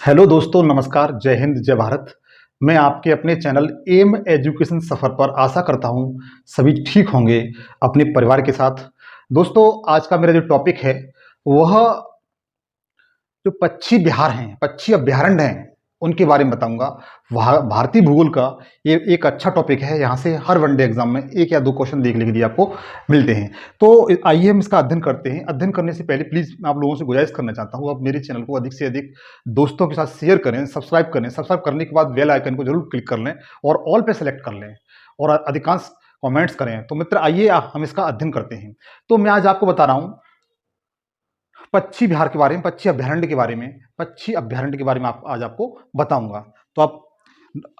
Hello दोस्तों, नमस्कार, जय हिंद, जय भारत। मैं आपके अपने चैनल एम एजुकेशन सफ़र पर आशा करता हूँ सभी ठीक होंगे अपने परिवार के साथ। दोस्तों, आज का मेरा जो टॉपिक है वह जो पक्षी विहार हैं, पक्षी अभयारण्य हैं, उनके बारे में बताऊंगा। भारतीय भूगोल का ये एक अच्छा टॉपिक है। यहाँ से हर वनडे एग्जाम में एक या दो क्वेश्चन देखने के लिए आपको मिलते हैं। तो आइए हम इसका अध्ययन करते हैं। अध्ययन करने से पहले प्लीज़ मैं आप लोगों से गुजारिश करना चाहता हूँ, आप मेरे चैनल को अधिक से अधिक दोस्तों के साथ शेयर करें, सब्सक्राइब करें। सब्सक्राइब करने के बाद बेल आइकन को जरूर क्लिक कर लें और ऑल पे सेलेक्ट कर लें और अधिकांश कमेंट्स करें। तो मित्र, आइए हम इसका अध्ययन करते हैं। तो मैं आज आपको बता रहा हूँ पक्षी विहार के बारे में, पक्षी अभ्यारण्य के बारे में, पक्षी अभ्यारण्य के बारे में आज आपको बताऊंगा। तो आप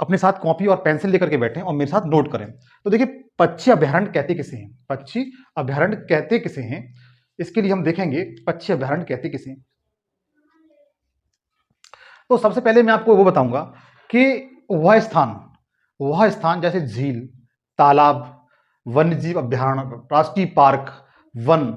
अपने साथ कॉपी और पेंसिल लेकर के बैठें और मेरे साथ नोट करें। तो देखिए, पक्षी अभ्यारण्य कहते किसे हैं, पक्षी अभ्यारण्य कहते किसे हैं, इसके लिए हम देखेंगे पक्षी अभ्यारण्य कहते किसे हैं। तो सबसे पहले मैं आपको वो बताऊंगा कि वह स्थान जैसे झील, तालाब, वन्यजीव अभ्यारण्य, राष्ट्रीय पार्क, वन,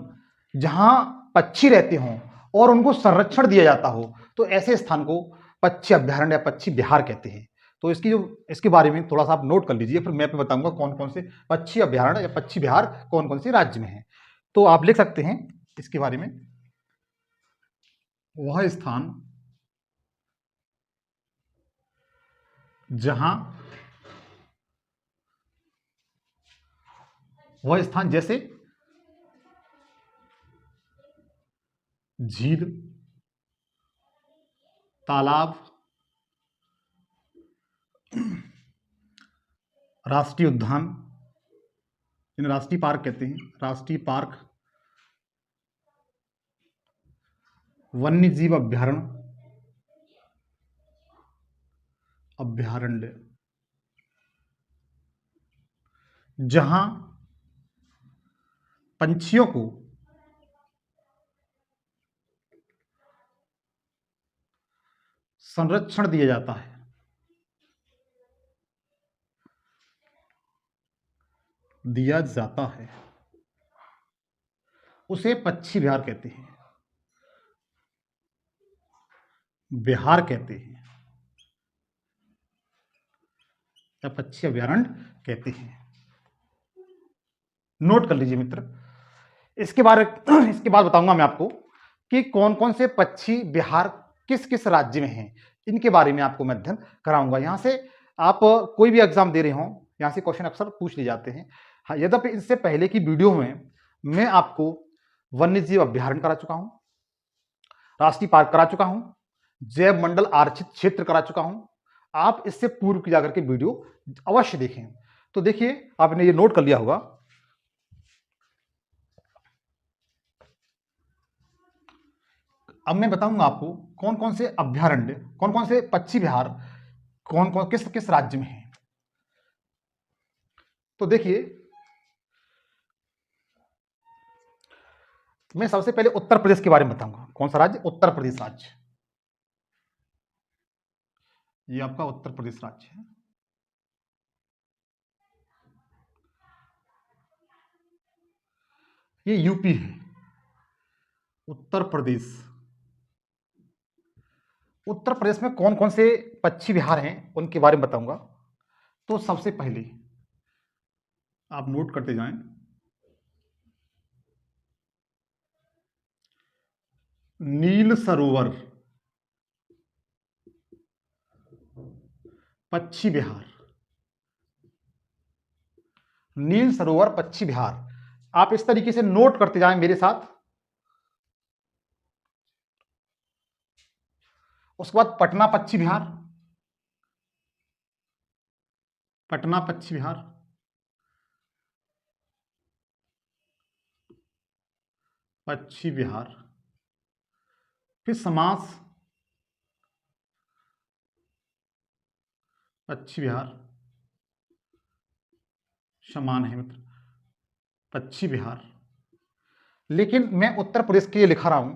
जहां पक्षी रहते हों और उनको संरक्षण दिया जाता हो, तो ऐसे स्थान को पक्षी अभ्यारण्य या पक्षी विहार कहते हैं। तो इसके बारे में थोड़ा सा आप नोट कर लीजिए, फिर मैं आपको बताऊंगा कौन कौन से पक्षी अभ्यारण्य या पक्षी विहार कौन कौन से राज्य में है। तो आप लिख सकते हैं इसके बारे में, वह स्थान जहां वह स्थान जैसे झील, तालाब, राष्ट्रीय उद्यान, इन्हें राष्ट्रीय पार्क कहते हैं, राष्ट्रीय पार्क, वन्यजीव अभ्यारण्य, जहां पंछियों को संरक्षण दिया जाता है, उसे पक्षी विहार कहते हैं, विहार कहते हैं या पक्षी अभ्यारण्य कहते हैं। नोट कर लीजिए मित्र। इसके बाद बताऊंगा मैं आपको कि कौन कौन से पक्षी विहार किस किस राज्य में हैं, इनके बारे में आपको मैं अध्ययन कराऊंगा। यहां से आप कोई भी एग्जाम दे रहे हो, यहां से क्वेश्चन अक्सर पूछ लिए जाते हैं। हाँ, यद्यपि इससे पहले की वीडियो में मैं आपको वन्यजीव अभ्यारण्य करा चुका हूं, राष्ट्रीय पार्क करा चुका हूं, जैव मंडल आरक्षित क्षेत्र करा चुका हूं। आप इससे पूर्व की जाकर के वीडियो अवश्य देखें। तो देखिए, आपने ये नोट कर लिया होगा। अब मैं बताऊंगा आपको कौन कौन से अभ्यारण्य, कौन कौन से पक्षी विहार कौन कौन किस किस राज्य में है। तो देखिए, मैं सबसे पहले उत्तर प्रदेश के बारे में बताऊंगा। कौन सा राज्य? उत्तर प्रदेश राज्य। ये आपका उत्तर प्रदेश राज्य है। ये यूपी है। उत्तर प्रदेश, उत्तर प्रदेश में कौन कौन से पक्षी विहार हैं उनके बारे में बताऊंगा। तो सबसे पहले आप नोट करते जाएं, नील सरोवर पक्षी विहार, नील सरोवर पक्षी विहार। आप इस तरीके से नोट करते जाएं मेरे साथ। उसके बाद पटना पक्षी विहार, पटना पक्षी विहार, पक्षी विहार, फिर समास पक्षी विहार, समान है मित्र, पक्षी विहार। लेकिन मैं उत्तर प्रदेश के लिए लिखा रहा हूं,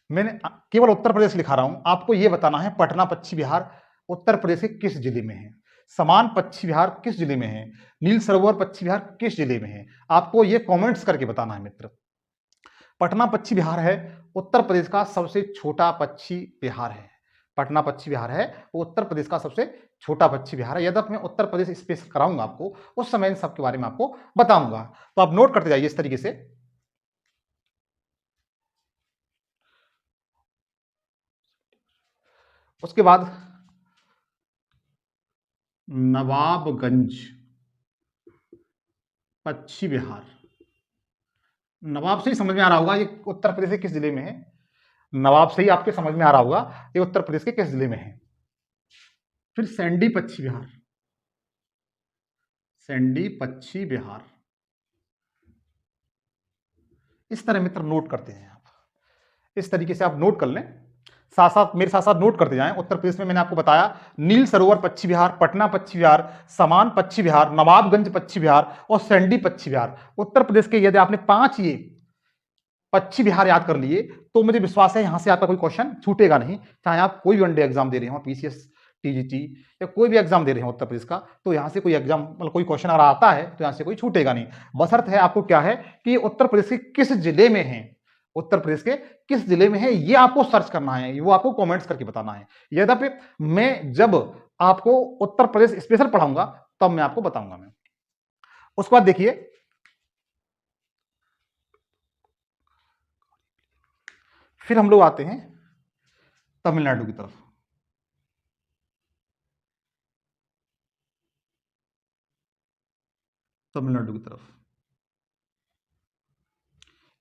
मैंने केवल उत्तर प्रदेश लिखा रहा हूं। आपको यह बताना है पटना पक्षी विहार उत्तर प्रदेश के किस जिले में है, समान पक्षी विहार किस जिले में है, नील सरोवर पक्षी विहार किस जिले में है। आपको यह कमेंट्स करके बताना है मित्र। पटना पक्षी विहार है उत्तर प्रदेश का सबसे छोटा पक्षी विहार है। पटना पश्चिम बिहार है वो उत्तर प्रदेश का सबसे छोटा पश्चिम बिहार है। यद्यपि मैं उत्तर प्रदेश स्पेशल कराऊंगा आपको, उस समय इन सब के बारे में आपको बताऊंगा। तो आप नोट करते जाइए इस तरीके से। उसके बाद नवाबगंज पश्चिम बिहार। नवाब से ही समझ में आ रहा होगा ये उत्तर प्रदेश के किस जिले में है। नवाब से ही आपके समझ में आ रहा होगा ये उत्तर प्रदेश के किस जिले में है। फिर सैंडी पश्चिम बिहार, सैंडी पश्चिम बिहार। इस तरह मित्र नोट करते हैं आप, इस तरीके से आप नोट कर लें, साथ साथ मेरे साथ साथ नोट करते जाएं। उत्तर प्रदेश में मैंने आपको बताया नील सरोवर पश्चिम बिहार, पटना पश्चिम बिहार, समान पश्चिम बिहार, नवाबगंज पश्चिम बिहार और सैंडी पश्चिम बिहार। उत्तर प्रदेश के यदि आपने 5 ये पश्चिम बिहार याद कर लिए तो मुझे विश्वास है यहां से आपका कोई क्वेश्चन छूटेगा नहीं। चाहे आप कोई भी वनडे एग्जाम दे रहे हो, पीसीएस, टीजीटी या कोई भी एग्जाम दे रहे हो उत्तर प्रदेश का, तो यहां से कोई एग्जाम मतलब कोई क्वेश्चन अगर आता है तो यहां से कोई छूटेगा नहीं। बशर्त है आपको क्या है कि उत्तर प्रदेश के किस जिले में है, उत्तर प्रदेश के किस जिले में है ये आपको सर्च करना है, वो आपको कमेंट्स करके बताना है। यद्यपि मैं जब आपको उत्तर प्रदेश स्पेशल पढ़ाऊंगा तब मैं आपको बताऊंगा। मैं उसके बाद देखिए फिर हम लोग आते हैं तमिलनाडु की तरफ। तमिलनाडु की तरफ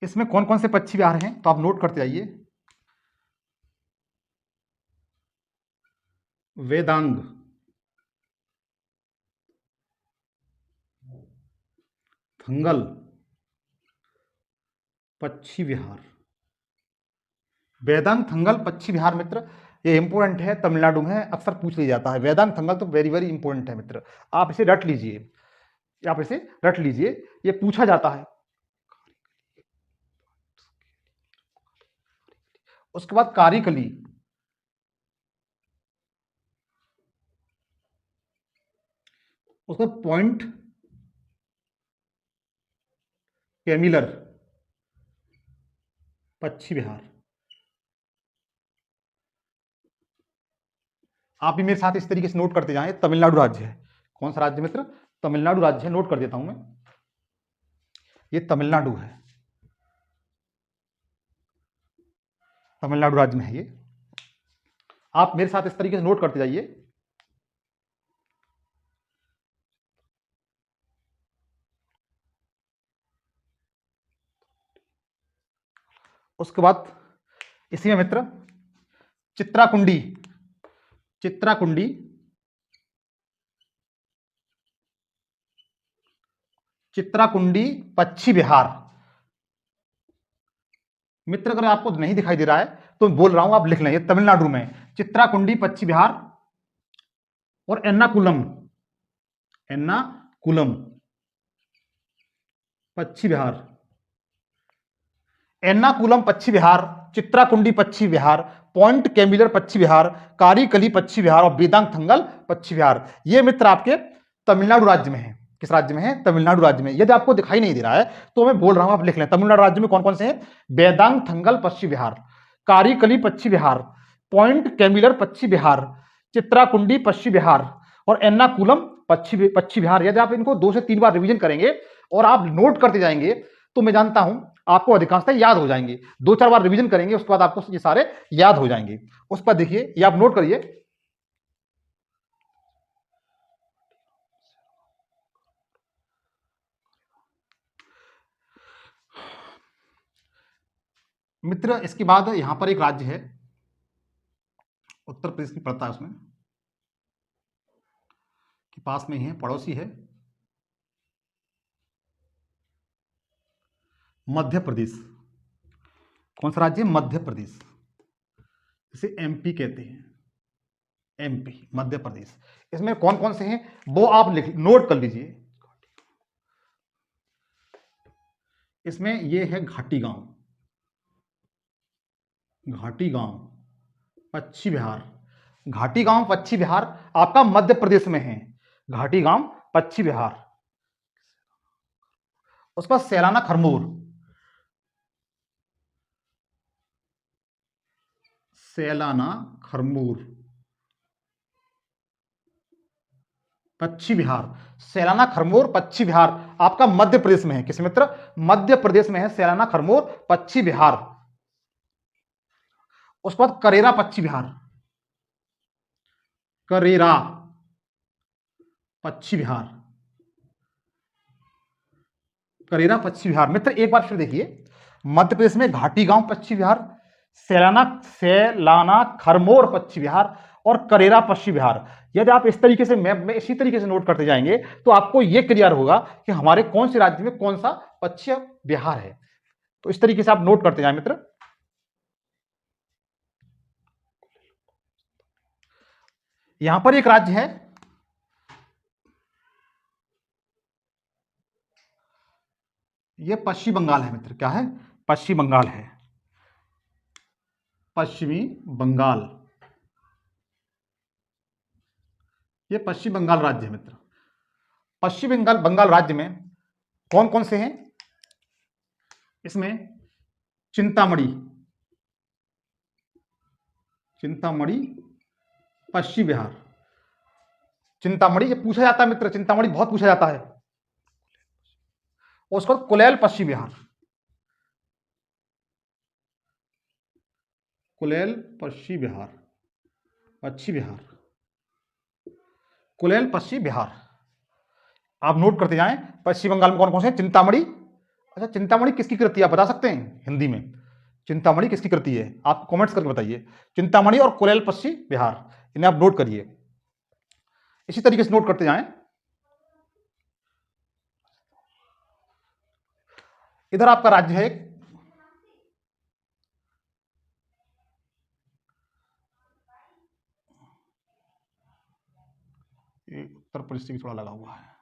इसमें कौन कौन से पश्चिम बिहार हैं तो आप नोट करते जाइए। वेदांग, थंगल पश्चिम बिहार। वेदांग थंगल पश्चिम बिहार मित्र ये इंपोर्टेंट है, तमिलनाडु में अक्सर पूछ लिया जाता है। वेदांग थंगल तो वेरी वेरी इंपोर्टेंट है मित्र, आप इसे रट लीजिए, आप इसे रट लीजिए, ये पूछा जाता है। उसके बाद कारीकली, उसके बाद पॉइंट कैमिलर पश्चिम बिहार। आप भी मेरे साथ इस तरीके से नोट करते जाएं। तमिलनाडु राज्य है, कौन सा राज्य मित्र, तमिलनाडु राज्य है, नोट कर देता हूं मैं, ये तमिलनाडु है, तमिलनाडु राज्य में है ये। आप मेरे साथ इस तरीके से नोट करते जाइए। उसके बाद इसी में मित्र चित्राकुंडी, चित्राकुंडी चित्राकुंडी पश्चिम बिहार। मित्र अगर आपको नहीं दिखाई दे रहा है तो बोल रहा हूं, आप लिख लें, तमिलनाडु में चित्राकुंडी पश्चिम बिहार। और एर्नाकुलम, एर्नाकुलम पश्चिम बिहार, एर्नाकुलम पश्चिम बिहार, चित्राकुंडी पश्चिम बिहार, पॉइंट कैमिलर पश्चिम बिहार, कारीकली पश्चिम बिहार और वेदांग थंगल पश्चिम बिहार। ये मित्र आपके तमिलनाडु राज्य में है। किस राज्य में है, तमिलनाडु राज्य में। यदि आपको दिखाई नहीं दे रहा है तो मैं बोल रहा हूं, आप लिख लें, तमिलनाडु राज्य में कौन कौन से हैं, वेदांग थंगल पश्चिम बिहार, कारीकली पश्चिम बिहार, पॉइंट कैमिलर पश्चिम बिहार, चित्राकुंडी पश्चिम बिहार और एर्नाकुलम पश्चिम बिहार। यदि आप इनको 2 से 3 बार रिवीजन करेंगे और आप नोट करते जाएंगे तो मैं जानता हूं आपको अधिकांशतः याद हो जाएंगे। 2-4 बार रिवीजन करेंगे उसके बाद आपको ये सारे याद हो जाएंगे। उस पर देखिए, ये आप नोट करिए। मित्र इसके बाद यहां पर एक राज्य है, उत्तर प्रदेश की पड़ता है, उसमें के पास में ही है, पड़ोसी है, मध्य प्रदेश। कौन सा राज्य है, मध्य प्रदेश, इसे एमपी कहते हैं, एमपी मध्य प्रदेश। इसमें कौन कौन से हैं वो आप नोट कर लीजिए। इसमें ये है घाटी गांव, घाटी गांव पश्चिम बिहार, घाटी गांव पश्चिम बिहार आपका मध्य प्रदेश में है, घाटी गांव पश्चिम बिहार। उसके बाद सैलाना खरमोर, सैलाना खरमूर पश्चिम बिहार। सैलाना खरमोर पश्चिम बिहार आपका मध्य प्रदेश में है। किस मित्र? मध्य प्रदेश में है सैलाना खरमोर पश्चिम बिहार। उसके बाद करेरा पश्चिम बिहार, करेरा पश्चिम बिहार, करेरा पश्चिम बिहार। मित्र एक बार फिर देखिए, मध्य प्रदेश में घाटी गांव पश्चिम बिहार, सैलाना खरमोर पश्चिम बिहार और करेरा पश्चिम बिहार। यदि आप इस तरीके से मैप में इसी तरीके से नोट करते जाएंगे तो आपको यह क्लियर होगा कि हमारे कौन से राज्य में कौन सा पश्चिम बिहार है। तो इस तरीके से आप नोट करते जाएं मित्र। यहां पर एक राज्य है, यह पश्चिम बंगाल है मित्र। क्या है? पश्चिम बंगाल है, पश्चिमी बंगाल। यह पश्चिम बंगाल राज्य है मित्र। पश्चिम बंगाल राज्य में कौन कौन से हैं? इसमें चिंतामणि, चिंतामणि पश्चिम बिहार। चिंतामणि ये पूछा जाता है मित्र, चिंतामणि बहुत पूछा जाता है। और उसके बाद कुलेल पश्चिम बिहार, कुलेल पश्चिम बिहार, पश्चिम बिहार, कुलेल पश्चिम बिहार। आप नोट करते जाएं। पश्चिम बंगाल में कौन कौन से? चिंतामणि। अच्छा, चिंतामणि किसकी कृति आप बता सकते हैं हिंदी में? चिंतामणि किसकी कृति है? आप कमेंट्स करके बताइए। चिंतामणि और कुलेल पश्चिम बिहार, इन्हें आप नोट करिए। इसी तरीके से नोट करते जाएं। इधर आपका राज्य है एक, उत्तर प्रदेश से थोड़ा लगा हुआ है,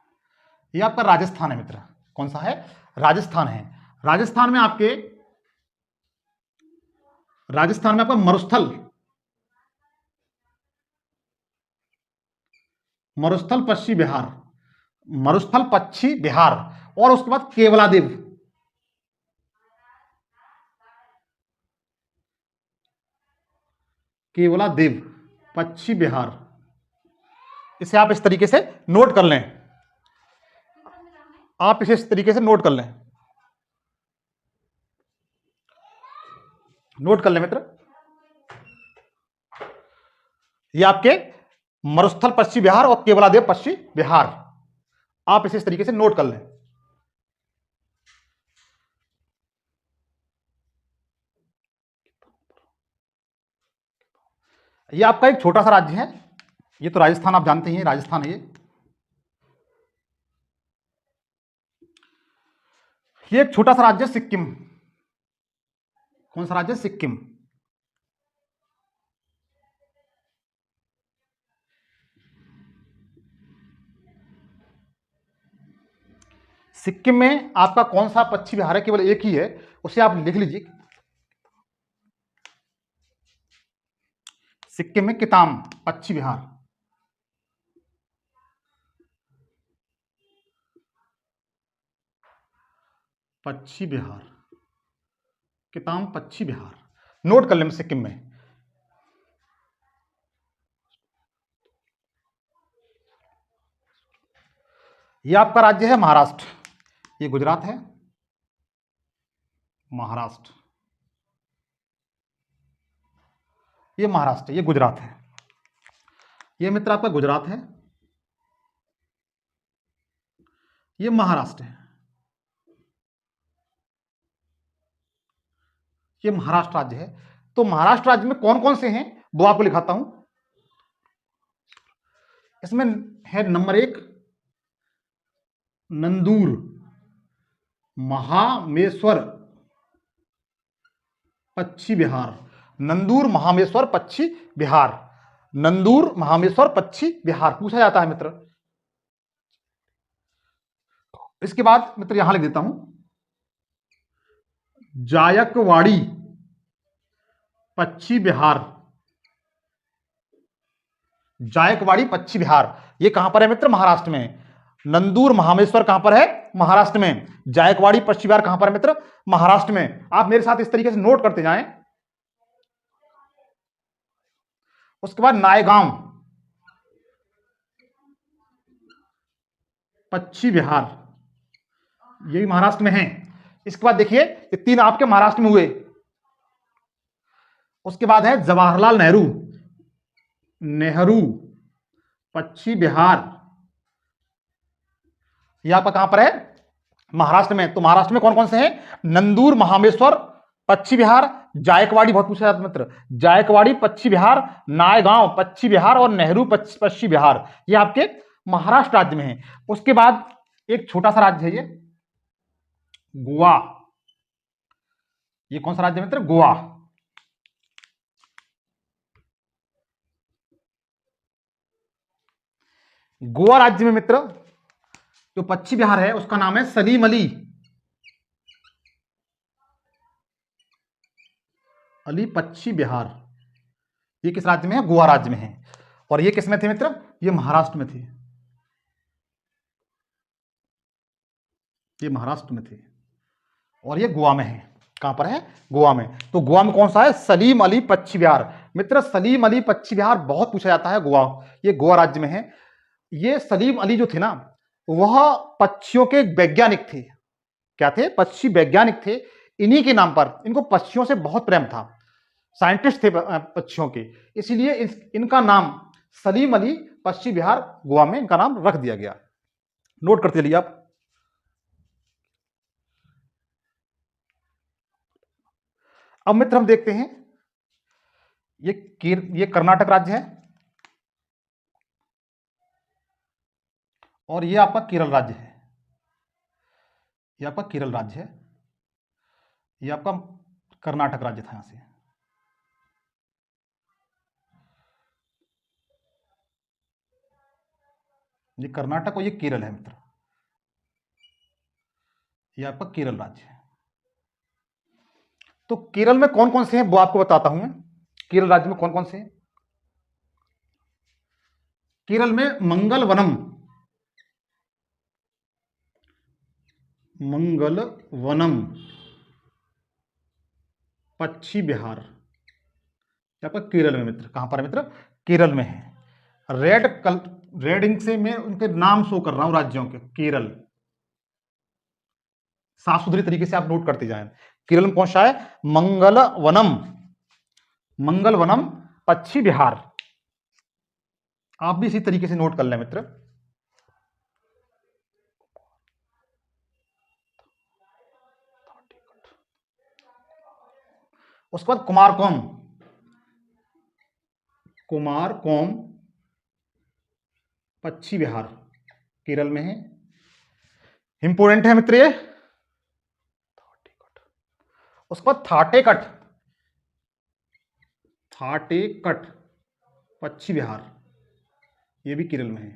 ये आपका राजस्थान है मित्र। कौन सा है? राजस्थान है। राजस्थान में आपका मरुस्थल, मरुस्थल पश्चिम बिहार, मरुस्थल पश्चिम बिहार। और उसके बाद केवलादेव, केवलादेव पश्चिम बिहार। इसे आप इस तरीके से नोट कर लें। आप इसे इस तरीके से नोट कर लें, नोट कर लें मित्र। ये आपके मरुस्थल पश्चिम बिहार और केवलादेव पश्चिम बिहार, आप इसे इस तरीके से नोट कर लें। ये आपका एक छोटा सा राज्य है। ये तो राजस्थान आप जानते हैं, राजस्थान है ये एक छोटा सा राज्य सिक्किम। कौन सा राज्य? सिक्किम। सिक्किम में आपका कौन सा पश्चिम बिहार है? केवल एक ही है, उसे आप लिख लीजिए। सिक्किम में किताम पश्चिम बिहार, पश्चिम बिहार, किताम पश्चिम बिहार। नोट कर लें सिक्किम में। यह आपका राज्य है महाराष्ट्र। ये गुजरात है, महाराष्ट्र। ये महाराष्ट्र, ये गुजरात है। ये मित्र आपका गुजरात है, ये महाराष्ट्र है। ये महाराष्ट्र राज्य है। तो महाराष्ट्र राज्य में कौन कौन से हैं वो आपको लिखाता हूं। इसमें है नंबर 1 नंदूर महामेश्वर पश्चिम बिहार, नंदूर महामेश्वर पश्चिम बिहार, नंदूर महामेश्वर पश्चिम बिहार पूछा जाता है मित्र। इसके बाद मित्र यहां लिख देता हूं जायकवाड़ी पश्चिम बिहार, जायकवाड़ी पश्चिम बिहार। ये कहां पर है मित्र? महाराष्ट्र में। नंदूर महामेश्वर कहां पर है? महाराष्ट्र में। जायकवाड़ी पश्चिम बिहार कहां पर है मित्र? महाराष्ट्र में। आप मेरे साथ इस तरीके से नोट करते जाएं। उसके बाद नायगांव, पश्चिम बिहार, ये भी महाराष्ट्र में है। इसके बाद देखिए ये तीन आपके महाराष्ट्र में हुए। उसके बाद है जवाहरलाल नेहरू, नेहरू पश्चिम बिहार, यह आपका कहां पर है? महाराष्ट्र में। तो महाराष्ट्र में कौन कौन से हैं? नंदूर महामेश्वर पश्चिम बिहार, जायकवाड़ी बहुत पूछा जाता है मित्र, जायकवाड़ी पश्चिम बिहार, नायगांव पश्चिम बिहार और नेहरू पश्चिम बिहार, ये आपके महाराष्ट्र राज्य में है। उसके बाद एक छोटा सा राज्य है ये गोवा। ये कौन सा राज्य है मित्र? गोवा। गोवा राज्य में मित्र जो पश्चिम बिहार है उसका नाम है सलीम अली, अली पश्चिम बिहार। ये किस राज्य में है? गोवा राज्य में है। और ये किस में थे मित्र? ये महाराष्ट्र में थे, ये महाराष्ट्र में थे और ये गोवा में है। कहां पर है? गोवा में। तो गोवा में कौन सा है? सलीम अली पश्चिम बिहार। मित्र सलीम अली पश्चिम बिहार बहुत पूछा जाता है। गोवा, ये गोवा राज्य में है। ये सलीम अली जो थे ना, वह पक्षियों के वैज्ञानिक थे। क्या थे? पक्षी वैज्ञानिक थे। इन्हीं के नाम पर, इनको पक्षियों से बहुत प्रेम था, साइंटिस्ट थे पक्षियों के, इसीलिए इनका नाम सलीम अली पश्चिम बिहार गोवा में इनका नाम रख दिया गया। नोट करते चलिए आप। अब मित्र हम देखते हैं ये कर्नाटक राज्य है और ये आपका केरल राज्य है। ये आपका केरल राज्य है, ये आपका कर्नाटक राज्य था। यहां से ये कर्नाटक और ये केरल है मित्र, ये आपका केरल राज्य है। तो केरल में कौन कौन से हैं वो आपको बताता हूं मैं। केरल राज्य में कौन कौन से हैं? केरल में मंगलवनम, मंगलवनम पश्चिम बिहार, आपका केरल में मित्र। कहां पर है मित्र? केरल में है। रेड इंक से मैं उनके नाम शो कर रहा हूं राज्यों के। केरल, साफ सुथरे तरीके से आप नोट करते जाएं। केरल में कौन सा है? मंगलवनम, मंगलवनम पश्चिम बिहार। आप भी इसी तरीके से नोट कर लें मित्र। उसके बाद कुमारकोम, कुमारकोम पश्चिम बिहार, केरल में है। इंपोर्टेंट है मित्र ये। उसके बाद थाटेकट, थाटेकट पश्चिम बिहार, ये भी केरल में है।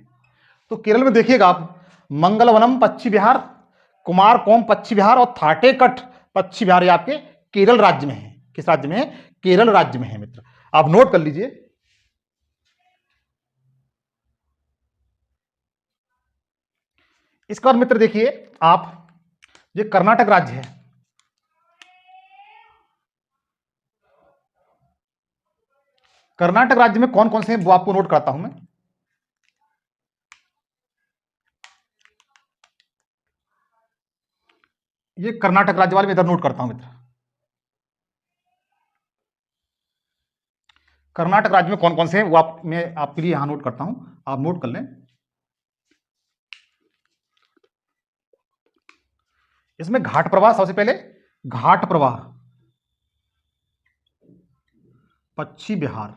तो केरल में देखिएगा आप, मंगलवनम पश्चिम बिहार, कुमारकोम पश्चिम बिहार और थाटेकट पश्चिम बिहार, ये आपके केरल राज्य में है। किस राज्य में है? केरल राज्य में है मित्र। आप नोट कर लीजिए। इसके बाद मित्र देखिए आप, ये कर्नाटक राज्य है। कर्नाटक राज्य में कौन कौन से हैं वो आपको नोट करता हूं मैं। ये कर्नाटक राज्य वाले में इधर नोट करता हूं मित्र। कर्नाटक राज्य में कौन कौन से हैं वो मैं आपके लिए यहां नोट करता हूं, आप नोट कर लें। इसमें घाट प्रवाह, सबसे पहले घाट प्रवाह पश्चिम बिहार,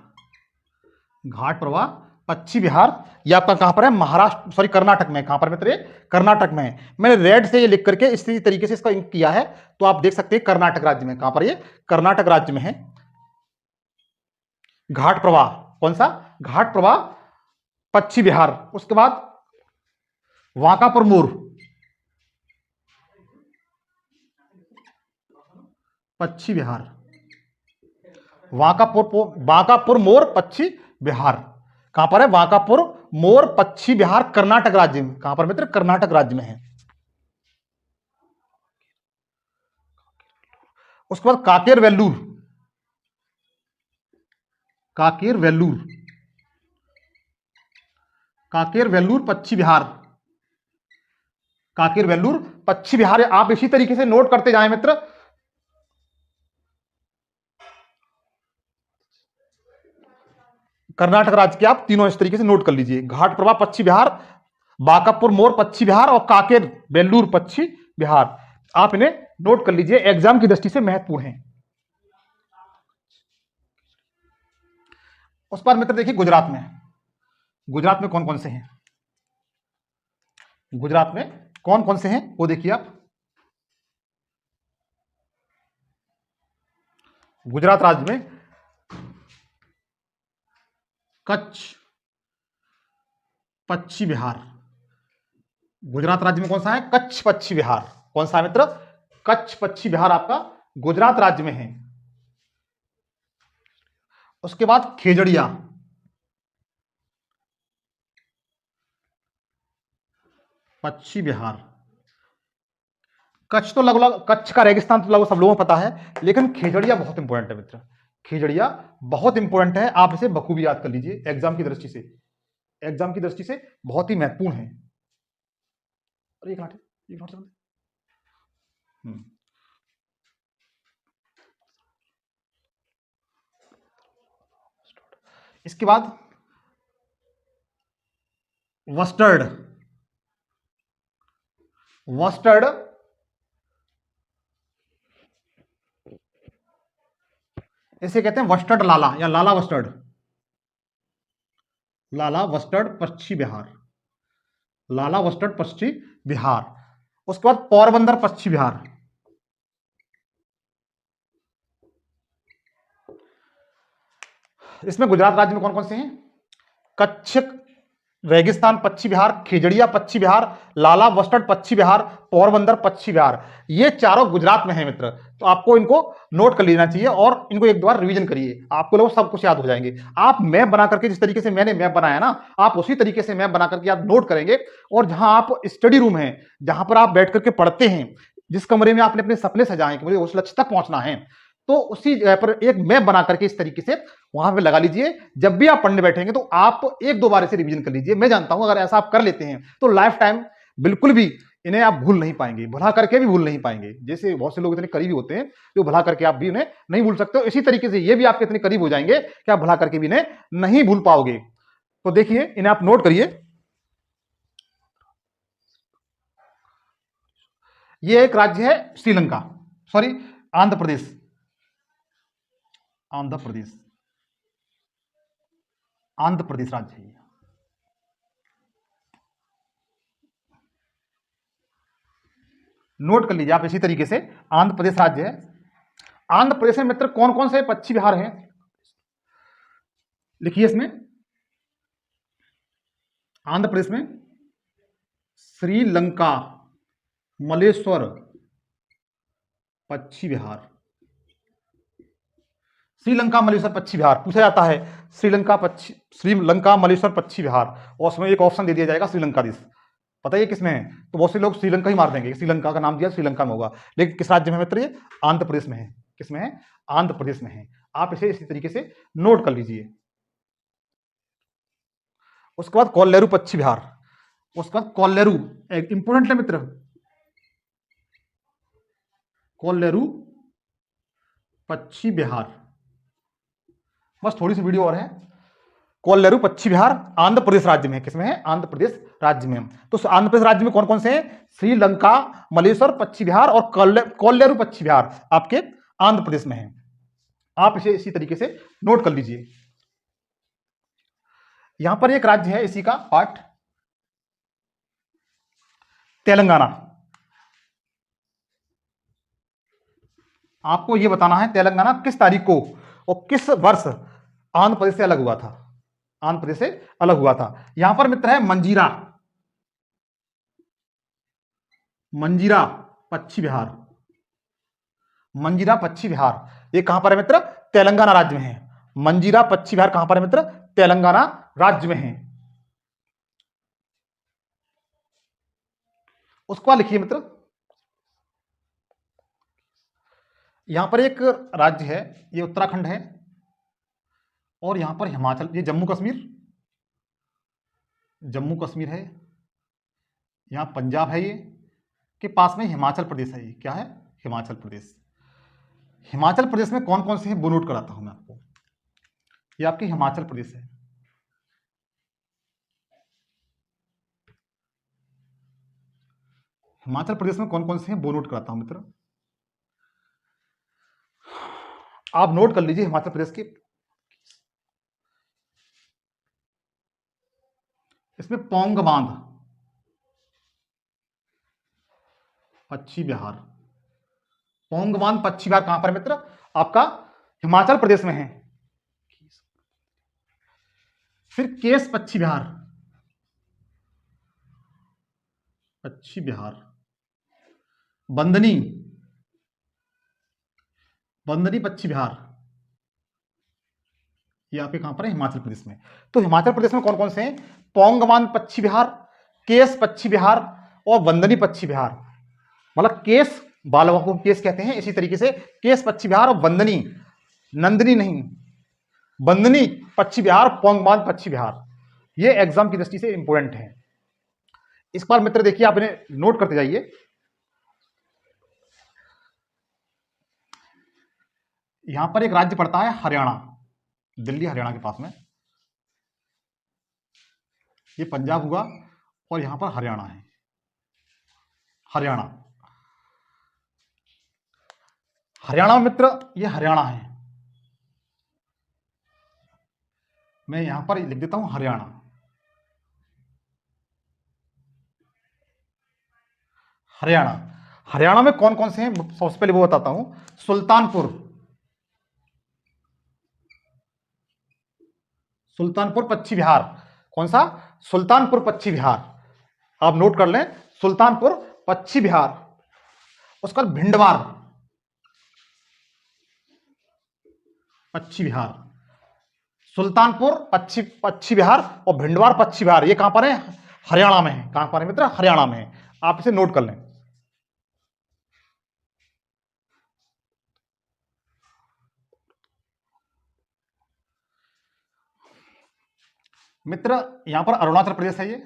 घाट प्रवाह पश्चिम बिहार, ये आपका कहां पर है? महाराष्ट्र, सॉरी कर्नाटक में। कहां पर मित्र? ये कर्नाटक में है। मैंने रेड से ये लिख करके इसी तरीके से इसका इंक किया है, तो आप देख सकते हैं कर्नाटक राज्य में। कहां पर? ये कर्नाटक राज्य में है। घाट प्रवाह, कौन सा? घाट प्रवाह पश्चिम बिहार। उसके बाद वांकापुर मोर पश्चिम बिहार, वांकापुर मोर पश्चिम बिहार। कहां पर है? वांकापुर मोर पश्चिम बिहार, कर्नाटक राज्य में। कहां पर मित्र? कर्नाटक राज्य में है। उसके बाद काकेर वेल्लूर, काकेर वेल्लूर कांकेर, वेल्लूर, पश्चिम बिहार, कांकेर, वेल्लूर, पश्चिम बिहार। आप इसी तरीके से नोट करते जाएं मित्र। कर्नाटक राज्य के आप तीनों इस तरीके से नोट कर लीजिए। घाटप्रभा पश्चिम बिहार, बांकापुर मोर पश्चिम बिहार और कांकेर वेल्लूर पश्चिम बिहार। आप इन्हें नोट कर लीजिए, एग्जाम की दृष्टि से महत्वपूर्ण है। उस पर मित्र देखिए गुजरात में कौन कौन से हैं, गुजरात में कौन कौन से हैं वो देखिए आप। गुजरात राज्य में कच्छ, पश्चिम बिहार। गुजरात राज्य में कौन सा है? कच्छ, पश्चिम बिहार। कौन सा है मित्र? कच्छ, पश्चिम बिहार आपका गुजरात राज्य में है। उसके बाद खेजड़िया, पश्चिम बिहार। कच्छ तो लगभग, कच्छ का रेगिस्तान तो लगभग सब लोगों को पता है, लेकिन खेजड़िया बहुत इंपॉर्टेंट है मित्र। खेजड़िया बहुत इंपॉर्टेंट है, आप इसे बखूबी याद कर लीजिए एग्जाम की दृष्टि से। एग्जाम की दृष्टि से बहुत ही महत्वपूर्ण है। और एक नोट इसके बाद वस्टर्ड, वस्टर्ड इसे कहते हैं वस्टर्ड लाला या लाला वस्टर्ड, लाला वस्टर्ड पश्चिम बिहार, लाला वस्टर्ड पश्चिम बिहार। उसके बाद पोरबंदर पश्चिम बिहार, इसमें गुजरात राज्य में कौन कौन से हैं? कच्छ रेगिस्तान पश्चिम बिहार, खेजड़िया पश्चिम बिहार, लाला वस्टर्ड पश्चिम बिहार, पोरबंदर पश्चिम बिहार। ये चारों गुजरात में है मित्र। तो आपको इनको नोट कर लेना चाहिए और इनको एक बार रिवीजन करिए, आपको लोग सब कुछ याद हो जाएंगे। आप मैप बना करके, जिस तरीके से मैंने मैप बनाया ना, आप उसी तरीके से मैप बना करके आप नोट करेंगे। और जहां आप स्टडी रूम है, जहां पर आप बैठ करके पढ़ते हैं, जिस कमरे में आपने अपने सपने सजाए कि मुझे उस लक्ष्य तक पहुंचना है, तो उसी जगह पर एक मैप बना करके इस तरीके से वहां पे लगा लीजिए। जब भी आप पढ़ने बैठेंगे तो आप एक दो बार इसे रिवीजन कर लीजिए। मैं जानता हूं अगर ऐसा आप कर लेते हैं तो लाइफ टाइम बिल्कुल भी इन्हें आप भूल नहीं पाएंगे, भुला करके भी भूल नहीं पाएंगे। जैसे बहुत से लोग इतने करीबी होते हैं जो भुला करके आप भी उन्हें नहीं भूल सकते हो, इसी तरीके से ये भी आपके इतने करीब हो जाएंगे कि आप भुला करके भी इन्हें नहीं भूल पाओगे। तो देखिए इन्हें आप नोट करिए। ये एक राज्य है श्रीलंका, सॉरी आंध्र प्रदेश, आंध्र प्रदेश, आंध्र प्रदेश राज्य है। नोट कर लीजिए आप इसी तरीके से, आंध्र प्रदेश राज्य है। आंध्र प्रदेश में मित्र कौन कौन से पश्चिम बिहार हैं? लिखिए इसमें, आंध्र प्रदेश में श्रीलंका, मलेश्वर, पश्चिम बिहार। श्रीलंका, मलेश्वर, पश्चिम बिहार पूछा जाता है। श्रीलंका, मलेश्वर, पश्चिम बिहार, और उसमें एक ऑप्शन दे दिया जाएगा श्रीलंका देश। पता है किसमें है? तो बहुत से लोग श्रीलंका ही मार देंगे, श्रीलंका का नाम दिया श्रीलंका में होगा, लेकिन किस राज्य में है मित्र? ये आंध्र प्रदेश में है। किसमें है? आंध्र प्रदेश में है। आप इसे इसी तरीके से नोट कर लीजिए। उसके बाद कोल्लेरू, पश्चिम बिहार। उसके बाद कोल्लेरू एक इंपोर्टेंट है मित्र, कोल्लेरू पश्चिम बिहार। बस थोड़ी सी वीडियो और है। कोल्लेरू पश्चिम बिहार आंध्र प्रदेश राज्य में है। किसमें है? आंध्र प्रदेश राज्य में। तो आंध्र प्रदेश राज्य में कौन कौन से हैं? श्रीलंका, मलेश्वर, पश्चिम बिहार और कोल्लेरू पश्चिम बिहार आपके आंध्र प्रदेश में है। आप इसे इसी तरीके से नोट कर लीजिए। यहां पर एक राज्य है इसी का पार्ट, तेलंगाना। आपको यह बताना है तेलंगाना किस तारीख को और किस वर्ष आंध्र प्रदेश से अलग हुआ था, आंध्र प्रदेश से अलग हुआ था। यहां पर मित्र है मंजीरा, मंजीरा पश्चिम बिहार, मंजीरा पश्चिम बिहार। ये कहां पर है मित्र? तेलंगाना राज्य में है। मंजीरा पश्चिम बिहार कहां पर है मित्र? तेलंगाना राज्य में है। उसको लिखिए मित्र, यहां पर एक राज्य है, ये उत्तराखंड है, और यहां पर हिमाचल, ये जम्मू कश्मीर, जम्मू कश्मीर है, यहाँ पंजाब है, ये के पास में हिमाचल प्रदेश है। ये क्या है? हिमाचल प्रदेश। हिमाचल प्रदेश में कौन कौन से हैं वो नोट कराता हूं मैं आपको। ये आपके हिमाचल प्रदेश है। हिमाचल प्रदेश में कौन कौन से हैं वो नोट कराता हूं मित्र। आप नोट कर लीजिए हिमाचल प्रदेश के। इसमें पौंग बांध, पश्चिम बिहार। पौंग बांध पश्चिम बिहार कहां पर है मित्र? आपका हिमाचल प्रदेश में है। फिर केस पश्चिम बिहार, पश्चिम बिहार। बंदनी, बंदनी पश्चिम बिहार, ये आपके कहां पर है? हिमाचल प्रदेश में। तो हिमाचल प्रदेश में कौन कौन से हैं? पौंग बांध पश्चिम बिहार, केस पश्चिम बिहार और बंदनी पश्चिम बिहार। मतलब केस बालवा को केस कहते हैं, इसी तरीके से केस पश्चिम बिहार और बंदनी, नंदनी नहीं, बंदनी पश्चिम बिहार, पौंग बांध पश्चिम बिहार। ये एग्जाम की दृष्टि से इंपोर्टेंट है। इस बार मित्र देखिए, आप इन्हें नोट करते जाइए। यहां पर एक राज्य पड़ता है हरियाणा, दिल्ली हरियाणा के पास में। ये पंजाब हुआ और यहां पर हरियाणा है, हरियाणा। हरियाणा मित्र, ये हरियाणा है। मैं यहां पर लिख देता हूं हरियाणा। हरियाणा, हरियाणा में कौन कौन से हैं सबसे पहले वो बताता हूं। सुल्तानपुर, सुल्तानपुर पश्चिम बिहार। कौन सा? सुल्तानपुर पश्चिम बिहार। आप नोट कर लें, सुल्तानपुर पश्चिम बिहार। उसका भिंडवार, पश्चिम बिहार। सुल्तानपुर पश्चिम पश्चिम बिहार और भिंडवार पश्चिम बिहार, ये कहां पर है? हरियाणा में है। कहां पर है मित्र? हरियाणा में है। आप इसे नोट कर लें। मित्र यहां पर अरुणाचल प्रदेश है, ये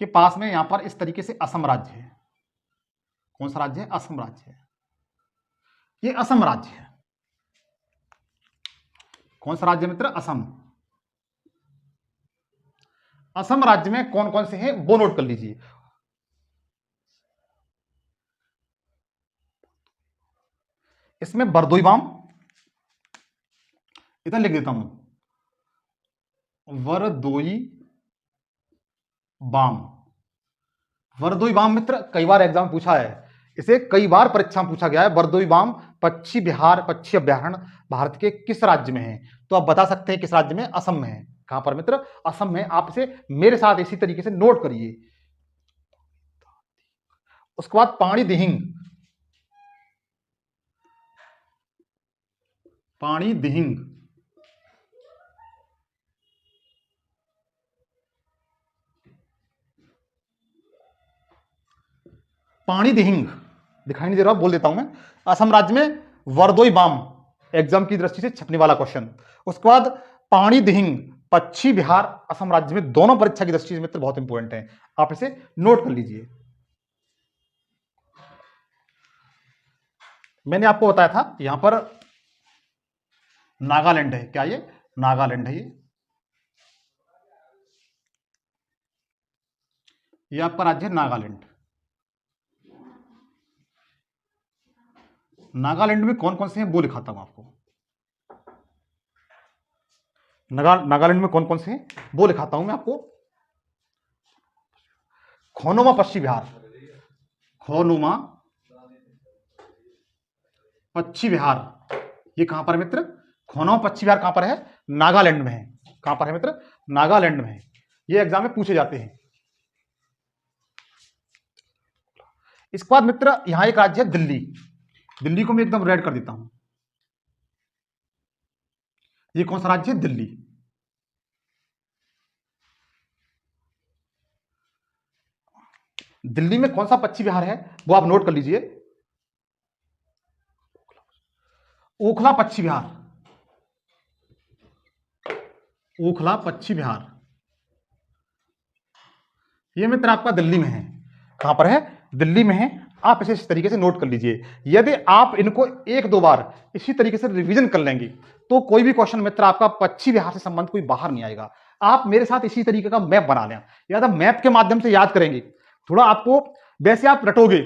के पास में यहां पर इस तरीके से असम राज्य है। कौन सा राज्य है? असम राज्य है। ये असम राज्य है। कौन सा राज्य मित्र? असम। असम राज्य में कौन कौन से हैं वो नोट कर लीजिए। इसमें बरदोई बाम, इधर लिख देता हूं, वरदोई बाम। वरदोई बाम मित्र कई बार एग्जाम पूछा है, इसे कई बार परीक्षा में पूछा गया है। वरदोई बाम पश्चिम बिहार, पश्चिम अभ्यारण्य भारत के किस राज्य में है? तो आप बता सकते हैं किस राज्य में? असम में है। कहां पर मित्र? असम में। आप इसे मेरे साथ इसी तरीके से नोट करिए। उसके बाद पानी दिहिंग, पानी दिहिंग। पानी दिहिंग दिखाई नहीं दे रहा, बोल देता हूं मैं। असम राज्य में वरदोई बाम, एग्जाम की दृष्टि से छपने वाला क्वेश्चन। उसके बाद पानी दिहिंग पश्चिम बिहार, असम राज्य में। दोनों परीक्षा की दृष्टि से मित्र बहुत इंपॉर्टेंट है, आप इसे नोट कर लीजिए। मैंने आपको बताया था यहां पर नागालैंड है। क्या ये? नागालैंड है। ये आपका राज्य है नागालैंड। नागालैंड में कौन कौन से हैं वो दिखाता हूं आपको। नागालैंड में कौन कौन से हैं वो दिखाता हूं मैं आपको। खोनोमा पश्चिम बिहार, खोनोमा पश्चिम बिहार, ये कहां पर है मित्र? खोनोमा पश्चिम बिहार कहां पर है? नागालैंड में है। कहां पर है मित्र? नागालैंड में है। ये एग्जाम में पूछे जाते हैं। इसके बाद मित्र यहां एक राज्य है दिल्ली। दिल्ली को मैं एकदम रेड कर देता हूं। ये कौन सा राज्य है? दिल्ली। दिल्ली में कौन सा पश्चिम बिहार है वो आप नोट कर लीजिए। ओखला पश्चिम बिहार, ओखला पश्चिम बिहार। ये मित्र आपका दिल्ली में है। कहां पर है? दिल्ली में है। आप इसे इस तरीके से नोट कर लीजिए। यदि आप इनको एक दो बार इसी तरीके से रिवीजन कर लेंगे तो कोई भी क्वेश्चन मित्र आपका पश्चिम बिहार से संबंध कोई बाहर नहीं आएगा। आप मेरे साथ इसी तरीके का मैप बना लें, या तो मैप के माध्यम से याद करेंगे, थोड़ा आपको वैसे आप रटोगे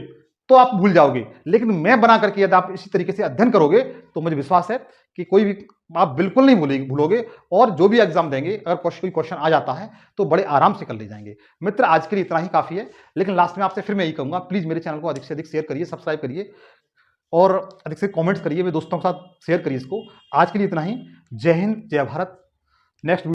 तो आप भूल जाओगे, लेकिन मैप बना करके यदि आप इसी तरीके से अध्ययन करोगे तो मुझे विश्वास है कि कोई भी आप बिल्कुल नहीं भूलोगे, और जो भी एग्जाम देंगे अगर कोई क्वेश्चन आ जाता है तो बड़े आराम से कर ले जाएंगे। मित्र आज के लिए इतना ही काफी है, लेकिन लास्ट में आपसे फिर मैं यही कहूंगा, प्लीज मेरे चैनल को अधिक से अधिक शेयर करिए, सब्सक्राइब करिए और अधिक से कमेंट्स करिए, मेरे दोस्तों के साथ शेयर करिए इसको। आज के लिए इतना ही। जय हिंद, जय भारत। नेक्स्ट